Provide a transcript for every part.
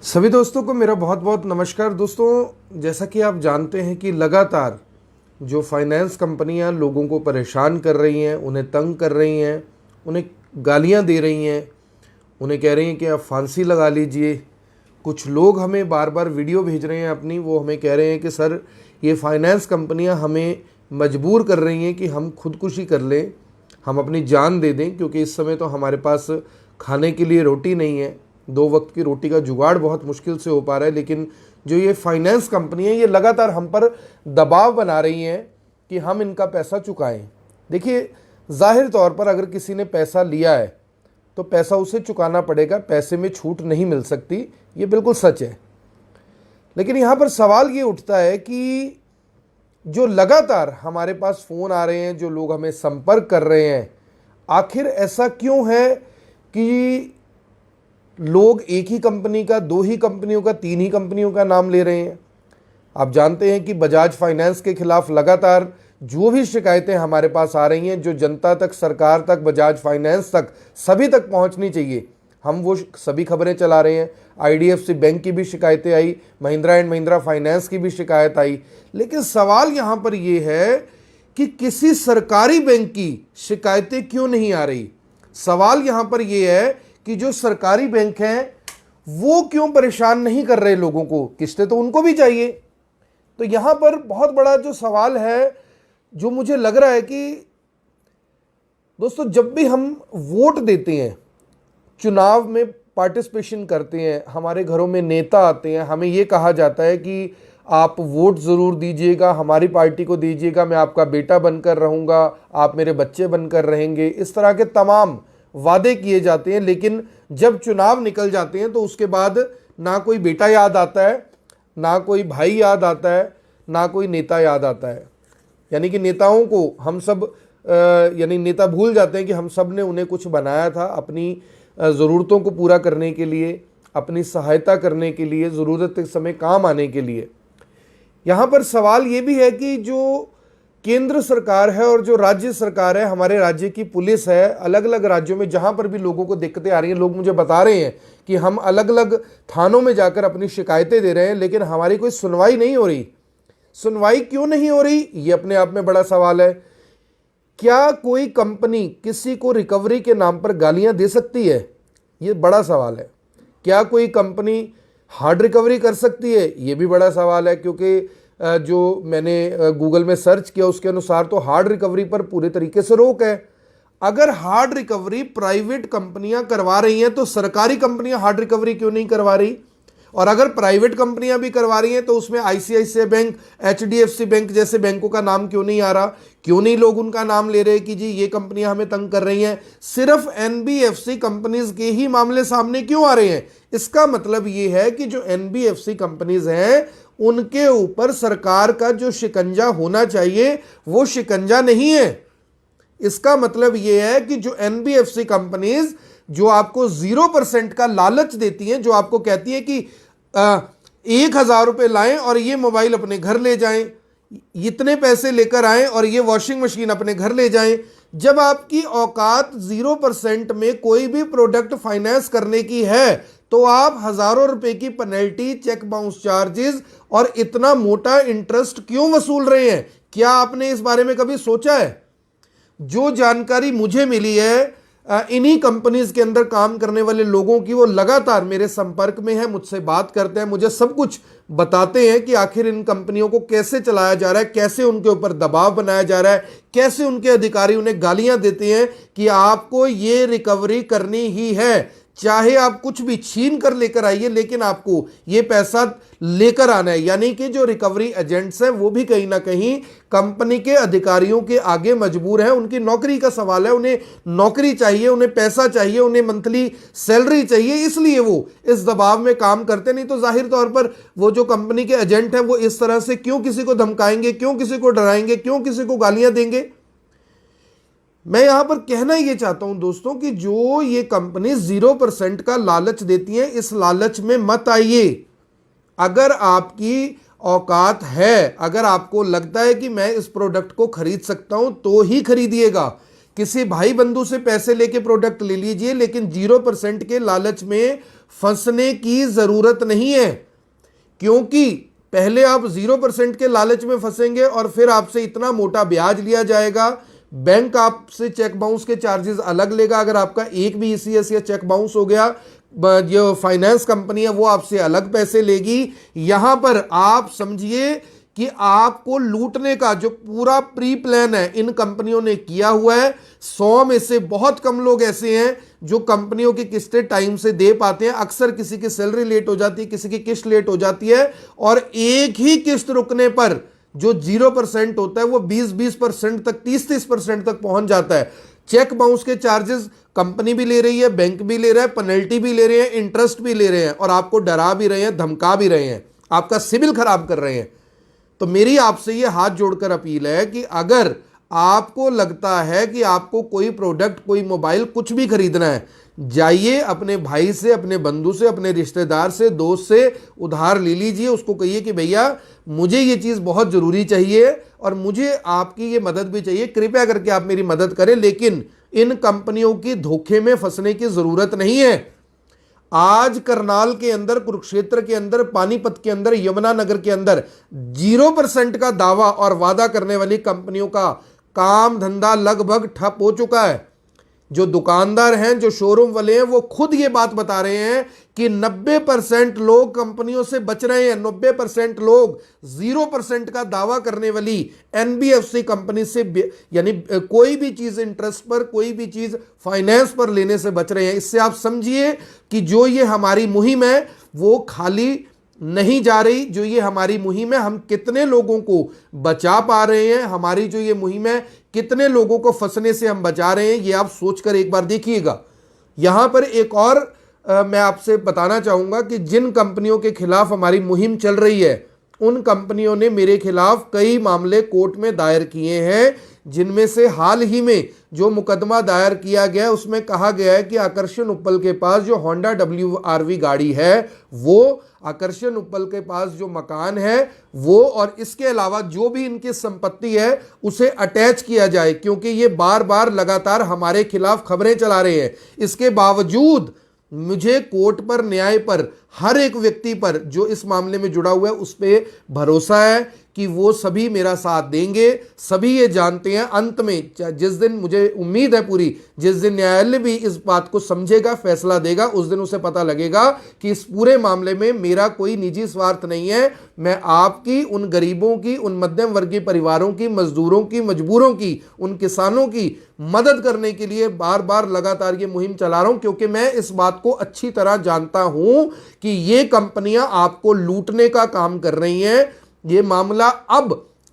सभी दोस्तों को मेरा बहुत बहुत नमस्कार। दोस्तों, जैसा कि आप जानते हैं कि लगातार जो फाइनेंस कंपनियां लोगों को परेशान कर रही हैं, उन्हें तंग कर रही हैं, उन्हें गालियां दे रही हैं, उन्हें कह रही हैं कि आप फांसी लगा लीजिए। कुछ लोग हमें बार बार वीडियो भेज रहे हैं अपनी, वो हमें कह रहे हैं कि सर ये फाइनेंस कंपनियां हमें मजबूर कर रही हैं कि हम खुदकुशी कर लें, हम अपनी जान दे दें, क्योंकि इस समय तो हमारे पास खाने के लिए रोटी नहीं है। 2 वक्त की रोटी का जुगाड़ बहुत मुश्किल से हो पा रहा है। लेकिन जो ये फाइनेंस कंपनी है, ये लगातार हम पर दबाव बना रही हैं कि हम इनका पैसा चुकाएं। देखिए, जाहिर तौर पर अगर किसी ने पैसा लिया है तो पैसा उसे चुकाना पड़ेगा, पैसे में छूट नहीं मिल सकती, ये बिल्कुल सच है। लेकिन यहाँ पर सवाल ये उठता है कि जो लगातार हमारे पास फ़ोन आ रहे हैं, जो लोग हमें संपर्क कर रहे हैं, आखिर ऐसा क्यों है कि लोग एक ही कंपनी का, 2 ही कंपनियों का, 3 ही कंपनियों का नाम ले रहे हैं। आप जानते हैं कि बजाज फाइनेंस के खिलाफ लगातार जो भी शिकायतें हमारे पास आ रही हैं, जो जनता तक, सरकार तक, बजाज फाइनेंस तक, सभी तक पहुंचनी चाहिए, हम वो सभी खबरें चला रहे हैं। आईडीएफसी बैंक की भी शिकायतें आई, महिंद्रा एंड महिंद्रा फाइनेंस की भी शिकायत आई। लेकिन सवाल यहाँ पर यह है कि किसी सरकारी बैंक की शिकायतें क्यों नहीं आ रही। सवाल यहाँ पर यह है कि जो सरकारी बैंक हैं वो क्यों परेशान नहीं कर रहे लोगों को। किस्तें तो उनको भी चाहिए। तो यहां पर बहुत बड़ा जो सवाल है, जो मुझे लग रहा है कि दोस्तों, जब भी हम वोट देते हैं, चुनाव में पार्टिसिपेशन करते हैं, हमारे घरों में नेता आते हैं, हमें ये कहा जाता है कि आप वोट ज़रूर दीजिएगा, हमारी पार्टी को दीजिएगा, मैं आपका बेटा बनकर रहूँगा, आप मेरे बच्चे बनकर रहेंगे। इस तरह के तमाम वादे किए जाते हैं। लेकिन जब चुनाव निकल जाते हैं तो उसके बाद ना कोई बेटा याद आता है, ना कोई भाई याद आता है, ना कोई नेता याद आता है। यानी कि नेताओं को हम सब यानी नेता भूल जाते हैं कि हम सब ने उन्हें कुछ बनाया था अपनी ज़रूरतों को पूरा करने के लिए, अपनी सहायता करने के लिए, ज़रूरत के समय काम आने के लिए। यहाँ पर सवाल ये भी है कि जो केंद्र सरकार है और जो राज्य सरकार है, हमारे राज्य की पुलिस है, अलग अलग राज्यों में जहां पर भी लोगों को दिक्कतें आ रही हैं, लोग मुझे बता रहे हैं कि हम अलग अलग थानों में जाकर अपनी शिकायतें दे रहे हैं, लेकिन हमारी कोई सुनवाई नहीं हो रही। सुनवाई क्यों नहीं हो रही, ये अपने आप में बड़ा सवाल है। क्या कोई कंपनी किसी को रिकवरी के नाम पर गालियां दे सकती है? ये बड़ा सवाल है। क्या कोई कंपनी हार्ड रिकवरी कर सकती है? ये भी बड़ा सवाल है, क्योंकि जो मैंने गूगल में सर्च किया उसके अनुसार तो हार्ड रिकवरी पर पूरे तरीके से रोक है। अगर हार्ड रिकवरी प्राइवेट कंपनियां करवा रही हैं तो सरकारी कंपनियां हार्ड रिकवरी क्यों नहीं करवा रही? और अगर प्राइवेट कंपनियां भी करवा रही हैं तो उसमें आईसीआईसीआई बैंक, एचडीएफसी बैंक जैसे बैंकों का नाम क्यों नहीं आ रहा? क्यों नहीं लोग उनका नाम ले रहे कि जी ये कंपनियां हमें तंग कर रही हैं? सिर्फ एनबीएफसी कंपनीज के ही मामले सामने क्यों आ रहे हैं? इसका मतलब ये है कि जो एनबीएफसी कंपनीज हैं उनके ऊपर सरकार का जो शिकंजा होना चाहिए वो शिकंजा नहीं है। इसका मतलब यह है कि जो एनबीएफसी कंपनीज जो आपको 0% का लालच देती हैं, जो आपको कहती है कि 1,000 रुपए लाएं और ये मोबाइल अपने घर ले जाएं, इतने पैसे लेकर आएं और ये वॉशिंग मशीन अपने घर ले जाएं, जब आपकी औकात 0% में कोई भी प्रोडक्ट फाइनेंस करने की है तो आप हजारों रुपए की पेनल्टी, चेक बाउंस चार्जेस और इतना मोटा इंटरेस्ट क्यों वसूल रहे हैं? क्या आपने इस बारे में कभी सोचा है? जो जानकारी मुझे मिली है इन्हीं कंपनीज के अंदर काम करने वाले लोगों की, वो लगातार मेरे संपर्क में है, मुझसे बात करते हैं, मुझे सब कुछ बताते हैं कि आखिर इन कंपनियों को कैसे चलाया जा रहा है, कैसे उनके ऊपर दबाव बनाया जा रहा है, कैसे उनके अधिकारी उन्हें गालियां देते हैं कि आपको ये रिकवरी करनी ही है, चाहे आप कुछ भी छीन कर लेकर आइए, लेकिन आपको ये पैसा लेकर आना है। यानी कि जो रिकवरी एजेंट्स हैं वो भी कहीं ना कहीं कंपनी के अधिकारियों के आगे मजबूर हैं। उनकी नौकरी का सवाल है, उन्हें नौकरी चाहिए, उन्हें पैसा चाहिए, उन्हें मंथली सैलरी चाहिए, इसलिए वो इस दबाव में काम करते। नहीं तो जाहिर तौर पर वो जो कंपनी के एजेंट हैं वो इस तरह से क्यों किसी को धमकाएंगे, क्यों किसी को डराएंगे, क्यों किसी को गालियां देंगे? मैं यहां पर कहना यह चाहता हूं दोस्तों कि जो ये कंपनी 0% का लालच देती है, इस लालच में मत आइए। अगर आपकी औकात है, अगर आपको लगता है कि मैं इस प्रोडक्ट को खरीद सकता हूं तो ही खरीदिएगा। किसी भाई बंधु से पैसे लेके प्रोडक्ट ले लीजिए, लेकिन 0% के लालच में फंसने की जरूरत नहीं है। क्योंकि पहले आप 0% के लालच में फंसेंगे और फिर आपसे इतना मोटा ब्याज लिया जाएगा। बैंक आपसे चेक बाउंस के चार्जेस अलग लेगा। अगर आपका एक भी ईसीएस या चेक बाउंस हो गया, जो फाइनेंस कंपनी है वो आपसे अलग पैसे लेगी। यहां पर आप समझिए कि आपको लूटने का जो पूरा प्री प्लान है इन कंपनियों ने किया हुआ है। 100 में से बहुत कम लोग ऐसे हैं जो कंपनियों की किस्तें टाइम से दे पाते हैं। अक्सर किसी की सैलरी लेट हो जाती है, किसी की किस्त लेट हो जाती है, और एक ही किस्त रुकने पर जो 0% होता है वो 20% तक, 30% तक पहुंच जाता है। चेक बाउंस के चार्जेस कंपनी भी ले रही है, बैंक भी ले रहा है, पेनल्टी भी ले रहे हैं, इंटरेस्ट भी ले रहे हैं, और आपको डरा भी रहे हैं, धमका भी रहे हैं, आपका सिविल खराब कर रहे हैं। तो मेरी आपसे ये हाथ जोड़कर अपील है कि अगर आपको लगता है कि आपको कोई प्रोडक्ट, कोई मोबाइल, कुछ भी खरीदना है, जाइए अपने भाई से, अपने बंधु से, अपने रिश्तेदार से, दोस्त से उधार ले लीजिए। उसको कहिए कि भैया मुझे ये चीज़ बहुत ज़रूरी चाहिए और मुझे आपकी ये मदद भी चाहिए, कृपया करके आप मेरी मदद करें। लेकिन इन कंपनियों की धोखे में फंसने की ज़रूरत नहीं है। आज करनाल के अंदर, कुरुक्षेत्र के अंदर, पानीपत के अंदर, यमुनानगर के अंदर 0% का दावा और वादा करने वाली कंपनियों का काम धंधा लगभग ठप हो चुका है। जो दुकानदार हैं, जो शोरूम वाले हैं, वो खुद ये बात बता रहे हैं कि 90% लोग कंपनियों से बच रहे हैं। 90% लोग 0% का दावा करने वाली एनबीएफसी कंपनी से, यानी कोई भी चीज इंटरेस्ट पर, कोई भी चीज फाइनेंस पर लेने से बच रहे हैं। इससे आप समझिए कि जो ये हमारी मुहिम है वो खाली नहीं जा रही। जो ये हमारी मुहिम है, हम कितने लोगों को बचा पा रहे हैं, हमारी जो ये मुहिम है कितने लोगों को फंसने से हम बचा रहे हैं, ये आप सोचकर एक बार देखिएगा। यहां पर एक और मैं आपसे बताना चाहूंगा कि जिन कंपनियों के खिलाफ हमारी मुहिम चल रही है, उन कंपनियों ने मेरे खिलाफ कई मामले कोर्ट में दायर किए हैं, जिनमें से हाल ही में जो मुकदमा दायर किया गया उसमें कहा गया है कि आकर्षण उप्पल के पास जो होंडा WRV गाड़ी है, वो आकर्षण उप्पल के पास जो मकान है वो, और इसके अलावा जो भी इनकी संपत्ति है उसे अटैच किया जाए, क्योंकि ये बार बार लगातार हमारे खिलाफ खबरें चला रहे हैं। इसके बावजूद मुझे कोर्ट पर, न्याय पर, हर एक व्यक्ति पर जो इस मामले में जुड़ा हुआ है उस पर भरोसा है कि वो सभी मेरा साथ देंगे। सभी ये जानते हैं, अंत में जिस दिन, मुझे उम्मीद है पूरी, जिस दिन न्यायालय भी इस बात को समझेगा, फैसला देगा, उस दिन उसे पता लगेगा कि इस पूरे मामले में मेरा कोई निजी स्वार्थ नहीं है। मैं आपकी, उन गरीबों की, उन मध्यम वर्गीय परिवारों की, मजदूरों की, मजबूरों की, उन किसानों की मदद करने के लिए बार बार लगातार ये मुहिम चला रहा हूं, क्योंकि मैं इस बात को अच्छी तरह जानता हूं कि ये कंपनियां आपको लूटने का काम कर रही हैं। ये मामला अब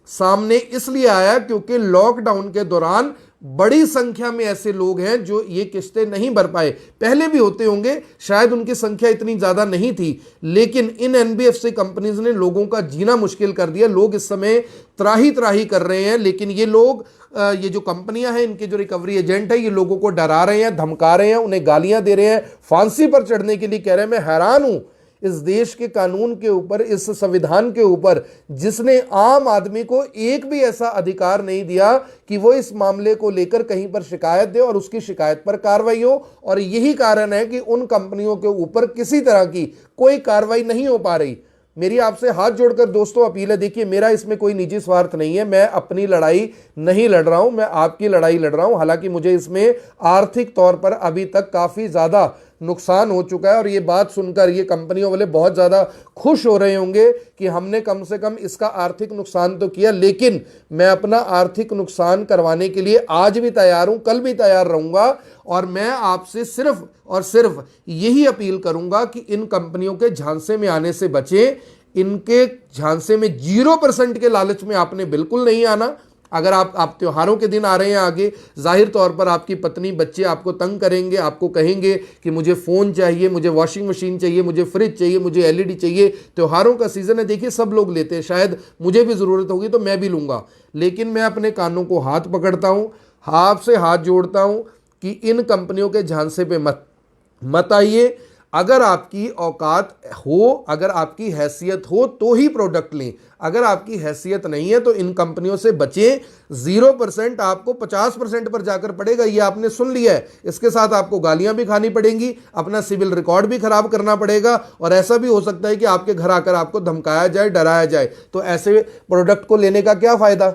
सामने इसलिए आया क्योंकि लॉकडाउन के दौरान बड़ी संख्या में ऐसे लोग हैं जो ये किस्तें नहीं भर पाए। पहले भी होते होंगे, शायद उनकी संख्या इतनी ज्यादा नहीं थी, लेकिन इन एनबीएफसी कंपनीज ने लोगों का जीना मुश्किल कर दिया। लोग इस समय त्राही त्राही कर रहे हैं, लेकिन ये लोग, ये जो कंपनियां हैं, इनके जो रिकवरी एजेंट है, ये लोगों को डरा रहे हैं, धमका रहे हैं, उन्हें गालियां दे रहे हैं, फांसी पर चढ़ने के लिए कह रहे हैं। मैं हैरान हूं इस देश के कानून के ऊपर, इस संविधान के ऊपर, जिसने आम आदमी को एक भी ऐसा अधिकार नहीं दिया कि वो इस मामले को लेकर कहीं पर शिकायत दे और उसकी शिकायत पर कार्रवाई हो। और यही कारण है कि उन कंपनियों के ऊपर किसी तरह की कोई कार्रवाई नहीं हो पा रही। मेरी आपसे हाथ जोड़कर दोस्तों अपील है, देखिए मेरा इसमें कोई निजी स्वार्थ नहीं है, मैं अपनी लड़ाई नहीं लड़ रहा हूं, मैं आपकी लड़ाई लड़ रहा हूं। हालांकि मुझे इसमें आर्थिक तौर पर अभी तक काफी ज्यादा नुकसान हो चुका है, और ये बात सुनकर ये कंपनियों वाले बहुत ज़्यादा खुश हो रहे होंगे कि हमने कम से कम इसका आर्थिक नुकसान तो किया। लेकिन मैं अपना आर्थिक नुकसान करवाने के लिए आज भी तैयार हूं, कल भी तैयार रहूंगा, और मैं आपसे सिर्फ और सिर्फ यही अपील करूंगा कि इन कंपनियों के झांसे में आने से बचें। इनके झांसे में 0% के लालच में आपने बिल्कुल नहीं आना। अगर आप त्योहारों के दिन आ रहे हैं आगे, जाहिर तौर पर आपकी पत्नी, बच्चे आपको तंग करेंगे, आपको कहेंगे कि मुझे फ़ोन चाहिए, मुझे वॉशिंग मशीन चाहिए, मुझे फ्रिज चाहिए, मुझे एलईडी चाहिए। त्योहारों का सीज़न है, देखिए सब लोग लेते हैं, शायद मुझे भी ज़रूरत होगी तो मैं भी लूँगा। लेकिन मैं अपने कानों को हाथ पकड़ता हूँ, आपसे हाथ जोड़ता हूँ कि इन कंपनियों के झांसे पे मत आइए। अगर आपकी औकात हो, अगर आपकी हैसियत हो तो ही प्रोडक्ट लें। अगर आपकी हैसियत नहीं है तो इन कंपनियों से बचें। 0% आपको 50% पर जाकर पड़ेगा, ये आपने सुन लिया है। इसके साथ आपको गालियां भी खानी पड़ेंगी, अपना सिविल रिकॉर्ड भी खराब करना पड़ेगा, और ऐसा भी हो सकता है कि आपके घर आकर आपको धमकाया जाए, डराया जाए। तो ऐसे प्रोडक्ट को लेने का क्या फायदा।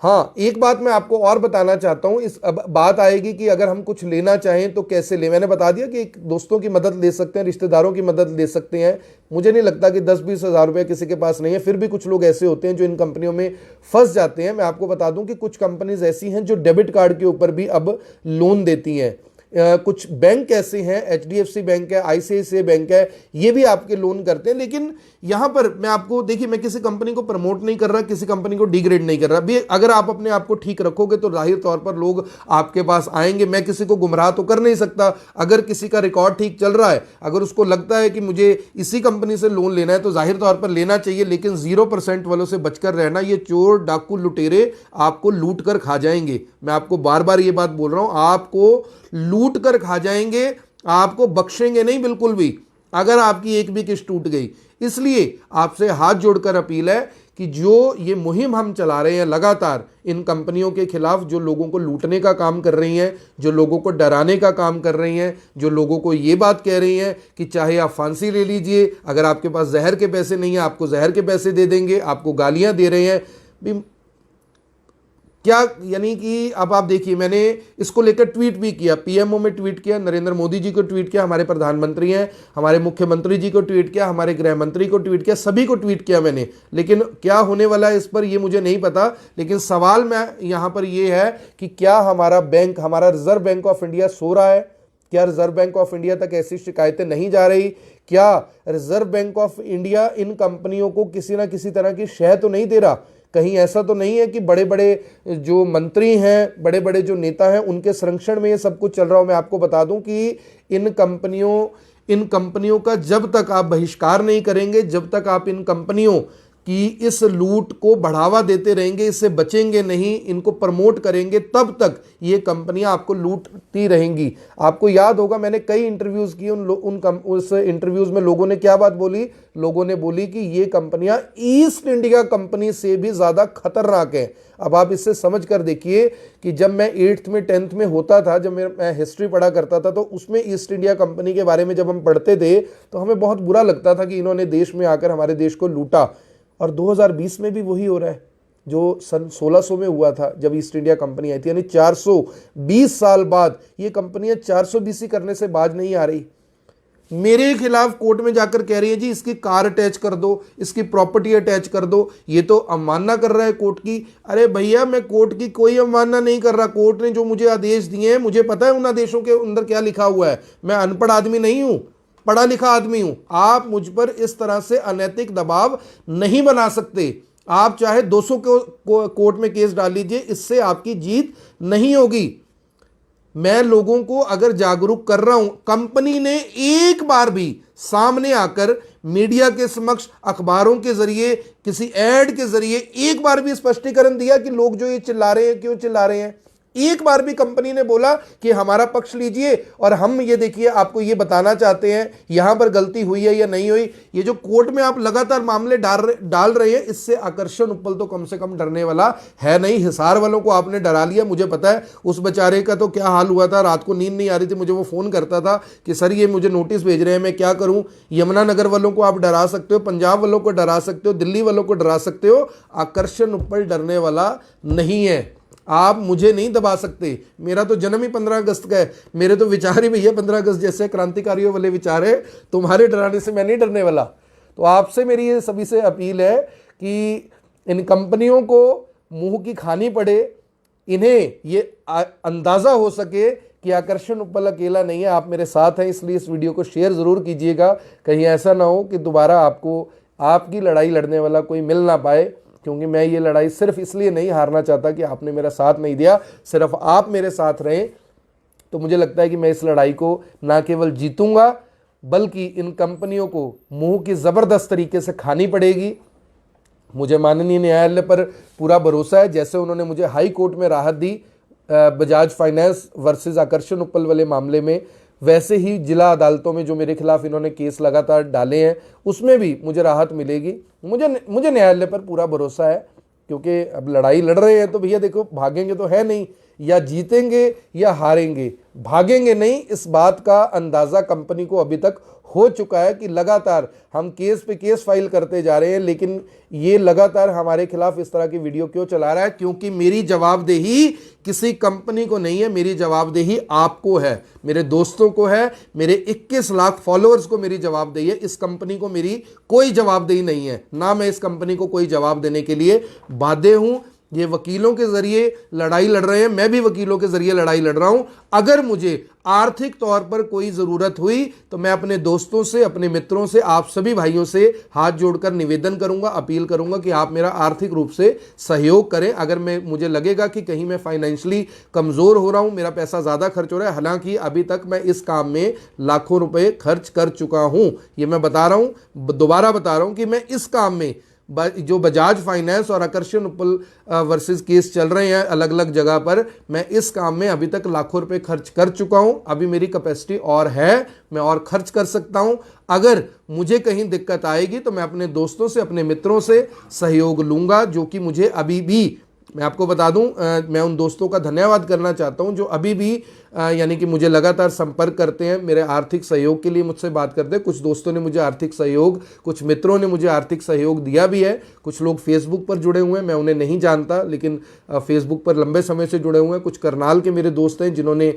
हाँ, एक बात मैं आपको और बताना चाहता हूं। इस अब बात आएगी कि अगर हम कुछ लेना चाहें तो कैसे लें। मैंने बता दिया कि दोस्तों की मदद ले सकते हैं, रिश्तेदारों की मदद ले सकते हैं। मुझे नहीं लगता कि 10-20 हज़ार रुपये किसी के पास नहीं है, फिर भी कुछ लोग ऐसे होते हैं जो इन कंपनियों में फंस जाते हैं। मैं आपको बता दूं कि कुछ कंपनीज ऐसी हैं जो डेबिट कार्ड के ऊपर भी अब लोन देती हैं। कुछ बैंक ऐसे हैं, HDFC बैंक है, ICICI बैंक है, ये भी आपके लोन करते हैं। लेकिन यहां पर मैं आपको, देखिए, मैं किसी कंपनी को प्रमोट नहीं कर रहा, किसी कंपनी को डिग्रेड नहीं कर रहा भी। अगर आप अपने आप को ठीक रखोगे तो जाहिर तौर पर लोग आपके पास आएंगे। मैं किसी को गुमराह तो कर नहीं सकता। अगर किसी का रिकॉर्ड ठीक चल रहा है, अगर उसको लगता है कि मुझे इसी कंपनी से लोन लेना है तो जाहिर तौर पर लेना चाहिए। लेकिन 0% वालों से बचकर रहना। ये चोर डाकू लुटेरे आपको लूट कर खा जाएंगे। मैं आपको बार बार ये बात बोल रहा हूं, आपको लूट कर खा जाएंगे, आपको बख्शेंगे नहीं बिल्कुल भी, अगर आपकी एक भी किस्त टूट गई। इसलिए आपसे हाथ जोड़कर अपील है कि जो ये मुहिम हम चला रहे हैं लगातार इन कंपनियों के खिलाफ, जो लोगों को लूटने का काम कर रही हैं, जो लोगों को डराने का काम कर रही हैं, जो लोगों को ये बात कह रही हैं कि चाहे आप फांसी ले लीजिए, अगर आपके पास जहर के पैसे नहीं है आपको जहर के पैसे दे देंगे, आपको गालियां दे रहे हैं भी क्या। यानी कि अब आप देखिए, मैंने इसको लेकर ट्वीट भी किया, PMO में ट्वीट किया, नरेंद्र मोदी जी को ट्वीट किया, हमारे प्रधानमंत्री हैं, हमारे मुख्यमंत्री जी को ट्वीट किया, हमारे गृह मंत्री को ट्वीट किया, सभी को ट्वीट किया मैंने। लेकिन क्या होने वाला है इस पर ये मुझे नहीं पता। लेकिन सवाल मैं यहां पर ये है कि क्या हमारा बैंक, हमारा reserve bank of India so रहा है? क्या रिजर्व बैंक ऑफ इंडिया तक ऐसी शिकायतें नहीं जा रही? क्या reserve bank of India in कंपनियों को किसी ना किसी तरह की शह तो नहीं दे रहा? कहीं ऐसा तो नहीं है कि बड़े बड़े जो मंत्री हैं, बड़े बड़े जो नेता हैं, उनके संरक्षण में ये सब कुछ चल रहा हो? मैं आपको बता दूं कि इन कंपनियों का जब तक आप बहिष्कार नहीं करेंगे, जब तक आप इन कंपनियों कि इस लूट को बढ़ावा देते रहेंगे, इससे बचेंगे नहीं, इनको प्रमोट करेंगे, तब तक ये कंपनियां आपको लूटती रहेंगी। आपको याद होगा मैंने कई इंटरव्यूज किए, उस इंटरव्यूज में लोगों ने क्या बात बोली? लोगों ने बोली कि ये कंपनियां ईस्ट इंडिया कंपनी से भी ज्यादा खतरनाक है। अब आप इससे समझ कर देखिए कि जब मैं 8th में 10th में होता था, जब मैं हिस्ट्री पढ़ा करता था, तो उसमें ईस्ट इंडिया कंपनी के बारे में जब हम पढ़ते थे तो हमें बहुत बुरा लगता था कि इन्होंने देश में आकर हमारे देश को लूटा। और 2020 में भी वही हो रहा है जो सन 1600 में हुआ था जब ईस्ट इंडिया कंपनी आई थी। यानी 420 साल बाद ये कंपनियां 420 करने से बाज नहीं आ रही। मेरे खिलाफ कोर्ट में जाकर कह रही है जी इसकी कार अटैच कर दो, इसकी प्रॉपर्टी अटैच कर दो, ये तो अवमानना कर रहा है कोर्ट की। अरे भैया, मैं कोर्ट की कोई अवमानना नहीं कर रहा। कोर्ट ने जो मुझे आदेश दिए हैं, मुझे पता है उन आदेशों के अंदर क्या लिखा हुआ है। मैं अनपढ़ आदमी नहीं हूं, पढ़ा लिखा आदमी हूं। आप मुझ पर इस तरह से अनैतिक दबाव नहीं बना सकते। आप चाहे 200 कोर्ट में केस डाल लीजिए, इससे आपकी जीत नहीं होगी। मैं लोगों को अगर जागरूक कर रहा हूं, कंपनी ने एक बार भी सामने आकर मीडिया के समक्ष, अखबारों के जरिए, किसी एड के जरिए एक बार भी स्पष्टीकरण दिया कि लोग जो ये चिल्ला रहे हैं क्यों चिल्ला रहे हैं? एक बार भी कंपनी ने बोला कि हमारा पक्ष लीजिए और हम ये देखिए आपको ये बताना चाहते हैं यहां पर गलती हुई है या नहीं हुई। ये जो कोर्ट में आप लगातार मामले डाल रहे हैं, इससे आकर्षण उपल तो कम से कम डरने वाला है नहीं। हिसार वालों को आपने डरा लिया, मुझे पता है। उस बेचारे का तो क्या हाल हुआ था, रात को नींद नहीं आ रही थी, मुझे वो फोन करता था कि सर ये मुझे नोटिस भेज रहे हैं, मैं क्या करूं। यमुनानगर वालों को आप डरा सकते हो, पंजाब वालों को डरा सकते हो, दिल्ली वालों को डरा सकते हो, आकर्षण उपल डरने वाला नहीं है। आप मुझे नहीं दबा सकते। मेरा तो जन्म ही 15 अगस्त का है, मेरे तो विचार ही भैया 15 अगस्त जैसे क्रांतिकारियों वाले विचार है। तुम्हारे डराने से मैं नहीं डरने वाला। तो आपसे मेरी ये सभी से अपील है कि इन कंपनियों को मुंह की खानी पड़े, इन्हें ये अंदाजा हो सके कि आकर्षण उपल अकेला नहीं है, आप मेरे साथ हैं। इसलिए इस वीडियो को शेयर जरूर कीजिएगा, कहीं ऐसा ना हो कि दोबारा आपको आपकी लड़ाई लड़ने वाला कोई मिल ना पाए। क्योंकि मैं ये लड़ाई सिर्फ इसलिए नहीं हारना चाहता कि आपने मेरा साथ नहीं दिया, सिर्फ आप मेरे साथ रहें तो मुझे लगता है कि मैं इस लड़ाई को ना केवल जीतूंगा बल्कि इन कंपनियों को मुंह की ज़बरदस्त तरीके से खानी पड़ेगी। मुझे माननीय न्यायालय पर पूरा भरोसा है। जैसे उन्होंने मुझे हाई कोर्ट में राहत दी बजाज फाइनेंस वर्सेस आकर्षण उपल वाले मामले में, वैसे ही जिला अदालतों में जो मेरे खिलाफ इन्होंने केस लगातार डाले हैं उसमें भी मुझे राहत मिलेगी। मुझे न्यायालय पर पूरा भरोसा है, क्योंकि अब लड़ाई लड़ रहे हैं तो भैया देखो, भागेंगे तो है नहीं, या जीतेंगे या हारेंगे, भागेंगे नहीं। इस बात का अंदाजा कंपनी को अभी तक हो चुका है कि लगातार हम केस पे केस फाइल करते जा रहे हैं, लेकिन ये लगातार हमारे खिलाफ इस तरह की वीडियो क्यों चला रहा है? क्योंकि मेरी जवाबदेही किसी कंपनी को नहीं है, मेरी जवाबदेही आपको है, मेरे दोस्तों को है, मेरे 21 लाख फॉलोअर्स को मेरी जवाबदेही है। इस कंपनी को मेरी कोई जवाबदेही नहीं है, ना मैं इस कंपनी को कोई जवाब देने के लिए बाध्य हूं। ये वकीलों के जरिए लड़ाई लड़ रहे हैं, मैं भी वकीलों के जरिए लड़ाई लड़ रहा हूं। अगर मुझे आर्थिक तौर पर कोई जरूरत हुई तो मैं अपने दोस्तों से, अपने मित्रों से, आप सभी भाइयों से हाथ जोड़कर निवेदन करूंगा, अपील करूंगा कि आप मेरा आर्थिक रूप से सहयोग करें। अगर मुझे लगेगा कि कहीं मैं फाइनेंशियली कमजोर हो रहा हूं, मेरा पैसा ज्यादा खर्च हो रहा है, हालांकि अभी तक मैं इस काम में लाखों रुपए खर्च कर चुका हूं, ये मैं बता रहा हूं, दोबारा बता रहा हूं कि मैं इस काम में, जो बजाज फाइनेंस और आकर्षण उपल वर्सेस केस चल रहे हैं अलग अलग जगह पर, मैं इस काम में अभी तक लाखों रुपए खर्च कर चुका हूं। अभी मेरी कैपेसिटी और है, मैं और खर्च कर सकता हूं। अगर मुझे कहीं दिक्कत आएगी तो मैं अपने दोस्तों से, अपने मित्रों से सहयोग लूंगा, जो कि मुझे अभी भी, मैं आपको बता दूं, मैं उन दोस्तों का धन्यवाद करना चाहता हूं जो अभी भी यानी कि मुझे लगातार संपर्क करते हैं, मेरे आर्थिक सहयोग के लिए मुझसे बात करते हैं। कुछ दोस्तों ने मुझे आर्थिक सहयोग, कुछ मित्रों ने मुझे आर्थिक सहयोग दिया भी है। कुछ लोग फेसबुक पर जुड़े हुए हैं, मैं उन्हें नहीं जानता, लेकिन फेसबुक पर लंबे समय से जुड़े हुए हैं। कुछ करनाल के मेरे दोस्त हैं जिन्होंने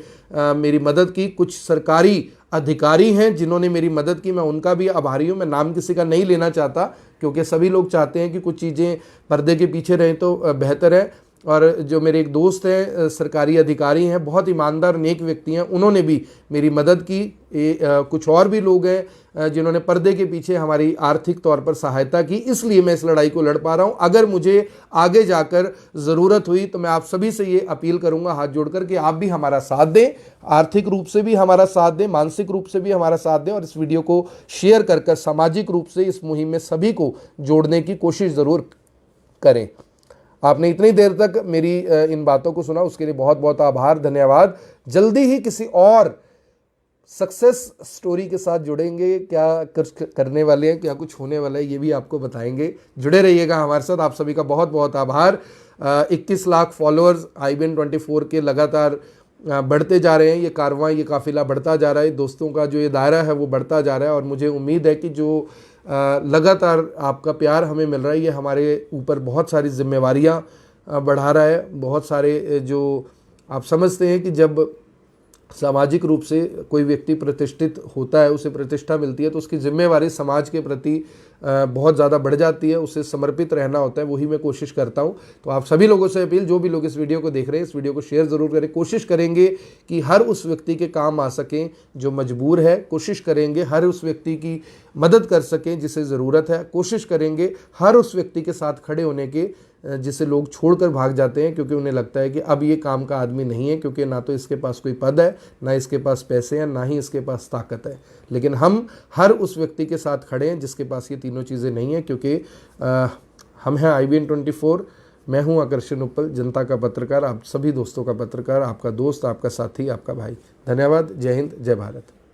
मेरी मदद की, कुछ सरकारी अधिकारी हैं जिन्होंने मेरी मदद की, मैं उनका भी आभारी हूँ। मैं नाम किसी का नहीं लेना चाहता, क्योंकि सभी लोग चाहते हैं कि कुछ चीज़ें पर्दे के पीछे रहें तो बेहतर है। और जो मेरे एक दोस्त हैं, सरकारी अधिकारी हैं, बहुत ईमानदार नेक व्यक्ति हैं, उन्होंने भी मेरी मदद की। कुछ और भी लोग हैं जिन्होंने पर्दे के पीछे हमारी आर्थिक तौर पर सहायता की, इसलिए मैं इस लड़ाई को लड़ पा रहा हूँ। अगर मुझे आगे जाकर ज़रूरत हुई तो मैं आप सभी से ये अपील करूँगा हाथ जोड़कर कि आप भी हमारा साथ दें, आर्थिक रूप से भी हमारा साथ दें, मानसिक रूप से भी हमारा साथ दें, और इस वीडियो को शेयर कर सामाजिक रूप से इस मुहिम में सभी को जोड़ने की कोशिश ज़रूर करें। आपने इतनी देर तक मेरी इन बातों को सुना, उसके लिए बहुत बहुत आभार, धन्यवाद। जल्दी ही किसी और सक्सेस स्टोरी के साथ जुड़ेंगे, क्या कुछ करने वाले हैं, क्या कुछ होने वाला है, ये भी आपको बताएंगे। जुड़े रहिएगा हमारे साथ। आप सभी का बहुत बहुत आभार। 21 लाख फॉलोअर्स IBN24 के लगातार बढ़ते जा रहे हैं। ये कारवां, ये काफिला बढ़ता जा रहा है, दोस्तों का जो ये दायरा है वो बढ़ता जा रहा है, और मुझे उम्मीद है कि जो लगातार आपका प्यार हमें मिल रहा है, ये हमारे ऊपर बहुत सारी जिम्मेवारियां बढ़ा रहा है। बहुत सारे, जो आप समझते हैं कि जब सामाजिक रूप से कोई व्यक्ति प्रतिष्ठित होता है, उसे प्रतिष्ठा मिलती है, तो उसकी जिम्मेवारी समाज के प्रति बहुत ज़्यादा बढ़ जाती है, उसे समर्पित रहना होता है। वही मैं कोशिश करता हूँ। तो आप सभी लोगों से अपील, जो भी लोग इस वीडियो को देख रहे हैं, इस वीडियो को शेयर ज़रूर करें। कोशिश करेंगे कि हर उस व्यक्ति के काम आ सकें जो मजबूर है, कोशिश करेंगे हर उस व्यक्ति की मदद कर सकें जिसे ज़रूरत है, कोशिश करेंगे हर उस व्यक्ति के साथ खड़े होने के जिसे लोग छोड़कर भाग जाते हैं, क्योंकि उन्हें लगता है कि अब ये काम का आदमी नहीं है, क्योंकि ना तो इसके पास कोई पद है, ना इसके पास पैसे हैं, ना ही इसके पास ताकत है। लेकिन हम हर उस व्यक्ति के साथ खड़े हैं जिसके पास ये तीनों चीज़ें नहीं हैं, क्योंकि हम हैं IBN24। मैं हूं आकर्षण उपल, जनता का पत्रकार, आप सभी दोस्तों का पत्रकार, आपका दोस्त, आपका साथी, आपका भाई। धन्यवाद। जय हिंद, जय भारत।